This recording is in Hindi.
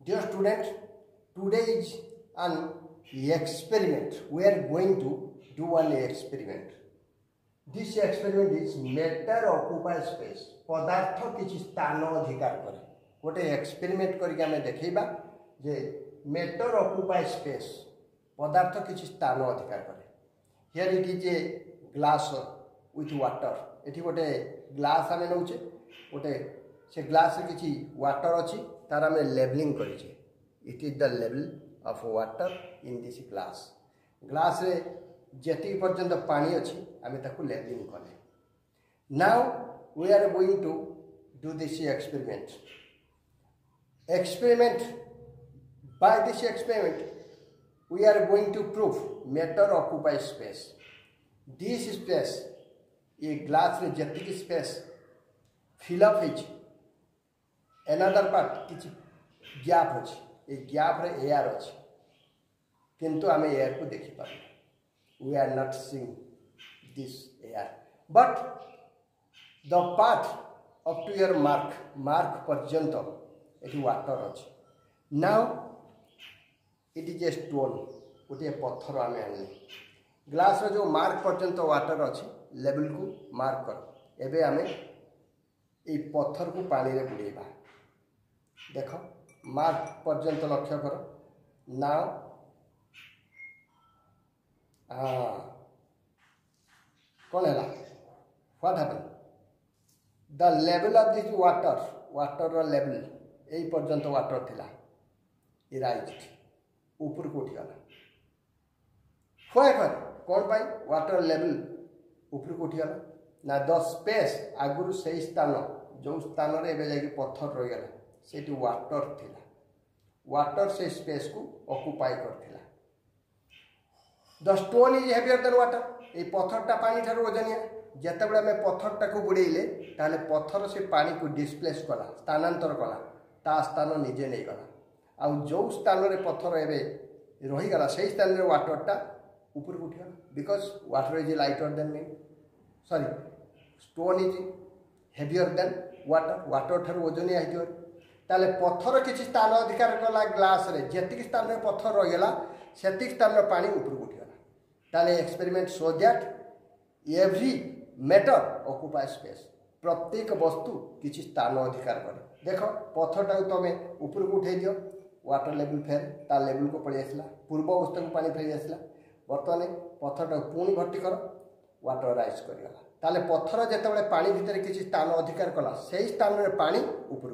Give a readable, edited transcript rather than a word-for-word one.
Dear student, today is an experiment. We are going to do one experiment. This experiment is matter occupy space. पदार्थ किसी स्थान अधिकार करे गोटे एक्सपेरिमेंट करके आमे देखैबा जे मैटर ऑक्युपाई स्पेस पदार्थ किसी स्थान अधिकार करे. Here it is a glass with water. एठी गोटे ग्लास आमे नउचे गोटे से ग्लास रे किसी वाटर अछि तार आमे लेबलिंग करिचे. It is the level of water in this glass. Glass रे जेति पर्यंत पानी अछि आमे ताकू लेबलिंग कले. Now we are going to do this experiment. By this experiment we are going to prove matter occupies space. This space a glass रे जेतिक space fill up is another part किछि गैप अछि. ए गैप रे एयर अछि किंतु आमे एयर को देखि पाबे. We are not seeing this air, but the path up to your mark पर्यंत एटी वाटर अछि. Now it is a stone गोटे पत्थर आमे आनले ग्लास रो जो मार्क पर्यंत वाटर अछि लेवल को मार्क कर. एबे आमे ए पत्थर को पानी रे बुड़ेबा. देखो मार्क पर्यंत लक्ष्य कर. नाउ कौन है what happen the level of this water level यही पर्यंत वाटर थिला इराइज ऊपर को उठिगला. व्हाटएवर कौन पाई वाटर लेवल ऊपर को उठिगला ना द स्पेस आगुरु से स्थान जो स्थान रे एबे जाके पत्थर रही गला सेठी वाटर थिला. वाटर से स्पेस को ऑक्युपाई करथिला. The stone is heavier than water. ए पत्थरटा पानी ठार ओजनिया. जेतेबेले में पत्थरटा को बुड़ेइले ताले पत्थर से पानी को डिस्प्लेस कला स्थानांतर कला ता स्थान निजे नहीं गला. आ जो स्थान रे पत्थर एबे रही गला से स्थान रे वाटरटा ऊपर उठिगला because water is lighter than me sorry stone is heavier than water ठार ओजनिया हिजो. ताले पत्थर किछि स्थान अधिकार कला ग्लास रे जेतिक स्थान रे पत्थर रही गला सेतिक स्थान रे पानी ऊपर उठिगला. ताले experiment show that every matter occupy space. प्रत्येक वस्तु किसी स्थान अधिकार करे. देख पत्थरटा तुम ऊपर को उठे दियो वाटर लेवल फेर ता लेवल को पड़ी आसला पूर्व अवस्था को पानी फेरी आसला. बर्तमान पत्थरटा पुणी भर्ती कर वाटर राइज करगला. ताले पत्थर जेतेबेले पानी भितर किसी स्थान अधिकार कला से स्थान रे पानी ऊपर